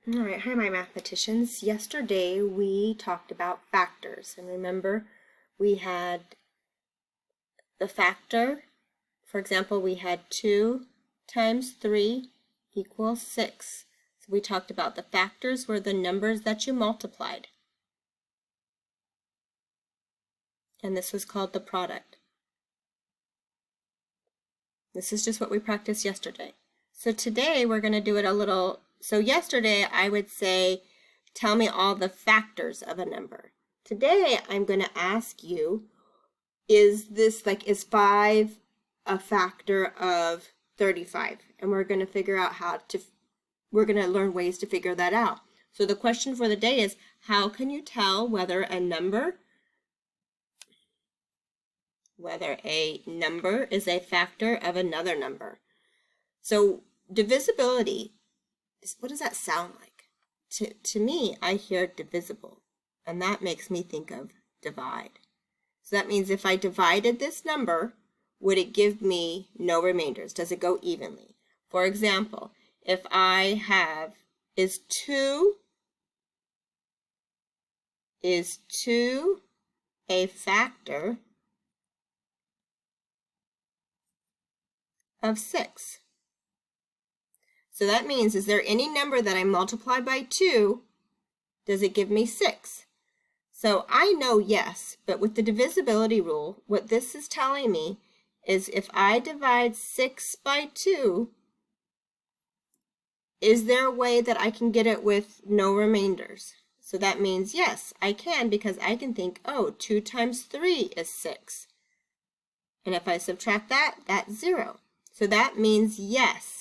All right, hi my mathematicians. Yesterday we talked about factors, and remember we had the factor. For example, we had 2 times 3 equals 6. So we talked about the factors were the numbers that you multiplied. And this was called the product. This is just what we practiced yesterday. So today we're going to do it a little. So yesterday I would say, tell me all the factors of a number. Today I'm going to ask you, is 5 a factor of 35? And we're going to figure out we're going to learn ways to figure that out. So the question for the day is, how can you tell whether a number is a factor of another number? So divisibility, what does that sound like? To me, I hear divisible, and that makes me think of divide. So that means if I divided this number, would it give me no remainders? Does it go evenly? For example, if I have, is 2 a factor of 6? So that means, is there any number that I multiply by 2, does it give me 6? So I know yes, but with the divisibility rule, what this is telling me is if I divide 6 by 2, is there a way that I can get it with no remainders? So that means yes, I can, because I can think, oh, 2 times 3 is 6. And if I subtract that, that's 0. So that means yes,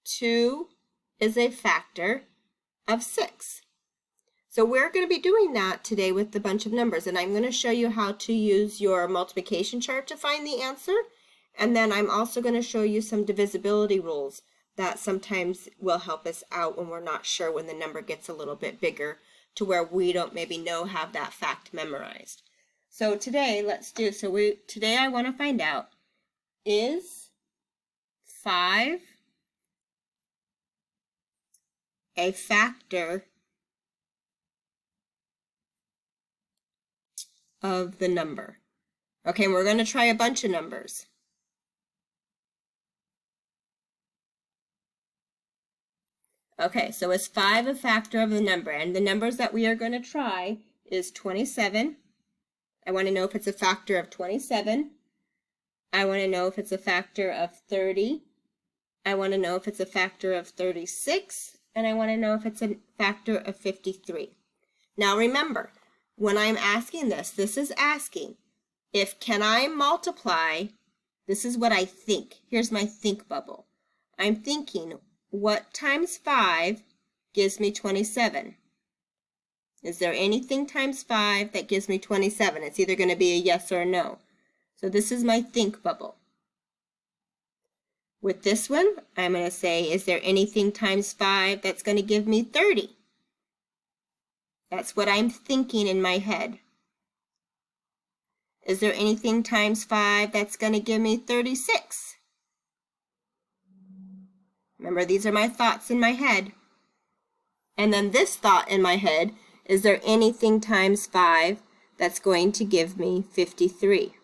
2 is a factor of 6. So we're going to be doing that today with a bunch of numbers, and I'm going to show you how to use your multiplication chart to find the answer. And then I'm also going to show you some divisibility rules that sometimes will help us out when we're not sure, when the number gets a little bit bigger to where we don't maybe have that fact memorized. So today, today I want to find out, is 5 a factor of the number? Okay, we're going to try a bunch of numbers. Okay, so is 5 a factor of the number? And the numbers that we are going to try is 27. I want to know if it's a factor of 27. I want to know if it's a factor of 30. I want to know if it's a factor of 36. And I want to know if it's a factor of 53. Now remember, when I'm asking this is asking, can I multiply, this is what I think. Here's my think bubble. I'm thinking, what times 5 gives me 27? Is there anything times 5 that gives me 27? It's either going to be a yes or a no. So this is my think bubble. With this one, I'm going to say, is there anything times 5 that's going to give me 30? That's what I'm thinking in my head. Is there anything times 5 that's going to give me 36? Remember, these are my thoughts in my head. And then this thought in my head, is there anything times 5 that's going to give me 53?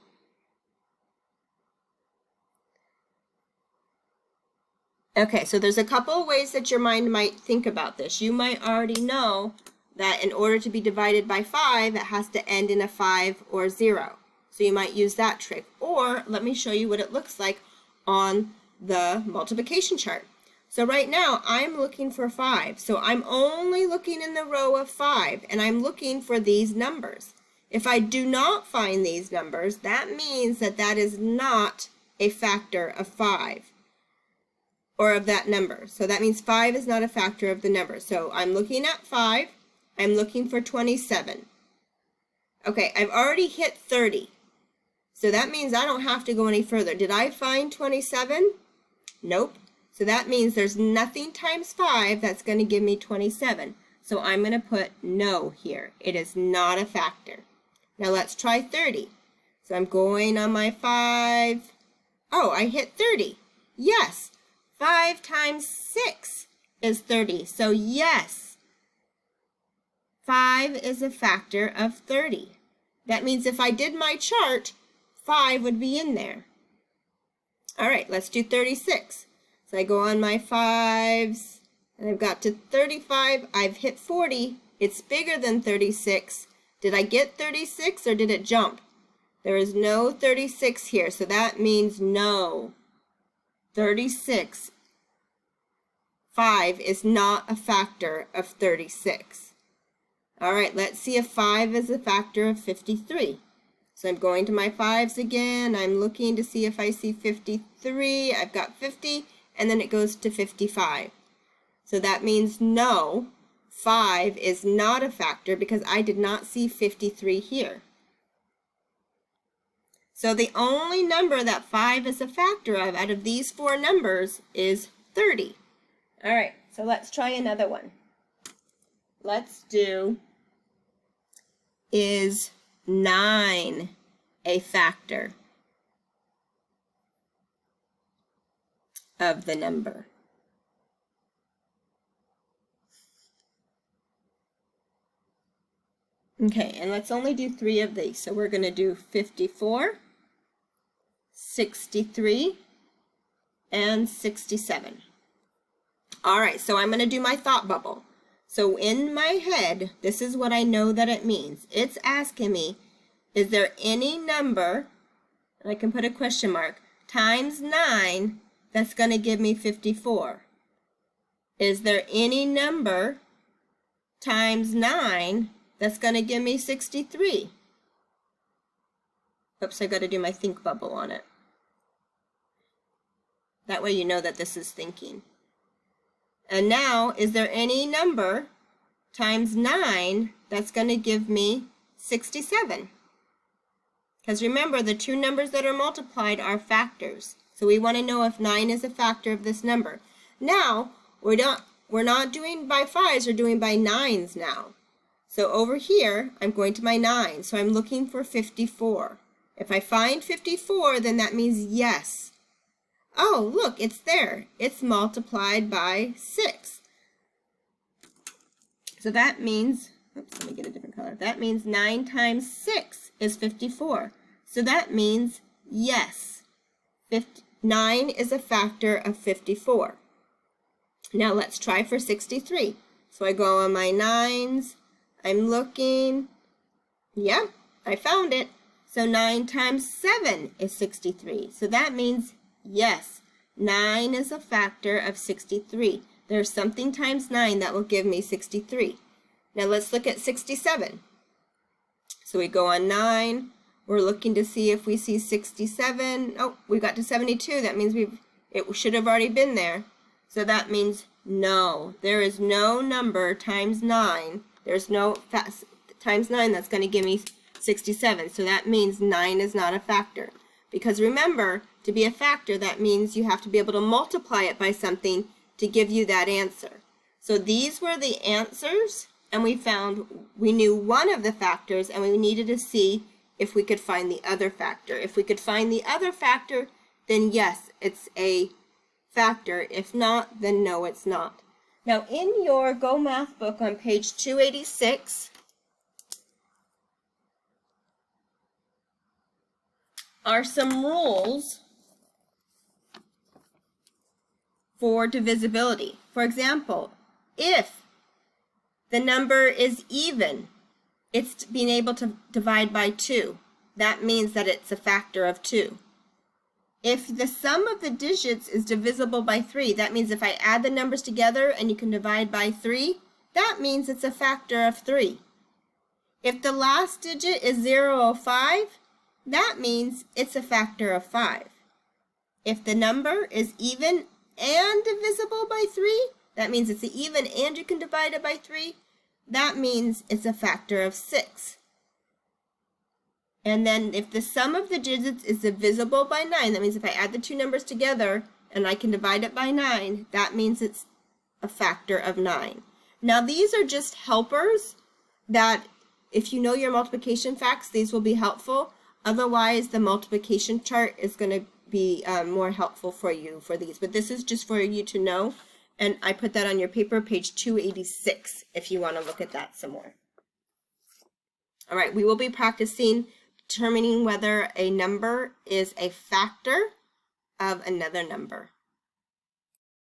Okay, so there's a couple of ways that your mind might think about this. You might already know that in order to be divided by 5, it has to end in a 5 or 0. So you might use that trick. Or let me show you what it looks like on the multiplication chart. So right now, I'm looking for 5. So I'm only looking in the row of 5, and I'm looking for these numbers. If I do not find these numbers, that means that is not a factor of 5. Or of that number. So that means 5 is not a factor of the number. So I'm looking at 5. I'm looking for 27. Okay, I've already hit 30. So that means I don't have to go any further. Did I find 27? Nope. So that means there's nothing times 5 that's going to give me 27. So I'm going to put no here. It is not a factor. Now let's try 30. So I'm going on my 5. Oh, I hit 30. Yes. 5 times 6 is 30. So yes, 5 is a factor of 30. That means if I did my chart, 5 would be in there. All right, let's do 36. So I go on my 5s, and I've got to 35. I've hit 40. It's bigger than 36. Did I get 36 or did it jump? There is no 36 here, so that means no. 36. 5 is not a factor of 36. All right, let's see if 5 is a factor of 53. So I'm going to my 5s again. I'm looking to see if I see 53. I've got 50, and then it goes to 55. So that means no, 5 is not a factor because I did not see 53 here. So the only number that 5 is a factor of out of these 4 numbers is 30. All right, so let's try another one. Let's do, is 9 a factor of the number? Okay, and let's only do 3 of these. So we're going to do 54, 63, and 67. All right, so I'm going to do my thought bubble. So in my head, this is what I know that it means. It's asking me, is there any number, and I can put a question mark, times 9 that's going to give me 54? Is there any number times 9 that's going to give me 63? Oops, I got to do my think bubble on it. That way you know that this is thinking. And now, is there any number times 9 that's going to give me 67? Because remember, the two numbers that are multiplied are factors. So we want to know if 9 is a factor of this number. Now, we're not doing by 5s, we're doing by 9s now. So over here, I'm going to my 9. So I'm looking for 54. If I find 54, then that means yes. Oh, look, it's there. It's multiplied by 6. So that means, oops, let me get a different color. That means 9 times 6 is 54. So that means yes, 9 is a factor of 54. Now let's try for 63. So I go on my 9s. I'm looking. Yep, I found it. So 9 times 7 is 63. So that means yes, 9 is a factor of 63. There's something times 9 that will give me 63. Now let's look at 67. So we go on 9. We're looking to see if we see 67. Oh, we got to 72. That means it should have already been there. So that means no. There is no number times 9. There's no times 9 that's going to give me 67. So that means 9 is not a factor. Because remember, to be a factor, that means you have to be able to multiply it by something to give you that answer. So these were the answers, and we knew one of the factors, and we needed to see if we could find the other factor. If we could find the other factor, then yes, it's a factor. If not, then no, it's not. Now in your Go Math book on page 286, are some rules for divisibility. For example, if the number is even, it's being able to divide by 2. That means that it's a factor of 2. If the sum of the digits is divisible by 3, that means if I add the numbers together and you can divide by 3, that means it's a factor of 3. If the last digit is 0 or 5, that means it's a factor of 5. If the number is even and divisible by 3, that means it's even and you can divide it by 3. That means it's a factor of 6. And then if the sum of the digits is divisible by 9, that means if I add the two numbers together and I can divide it by 9, that means it's a factor of 9. Now these are just helpers that if you know your multiplication facts, these will be helpful. Otherwise, the multiplication chart is going to be more helpful for you for these. But this is just for you to know And I put that on your paper, page 286, if you want to look at that some more. All right, we will be practicing determining whether a number is a factor of another number.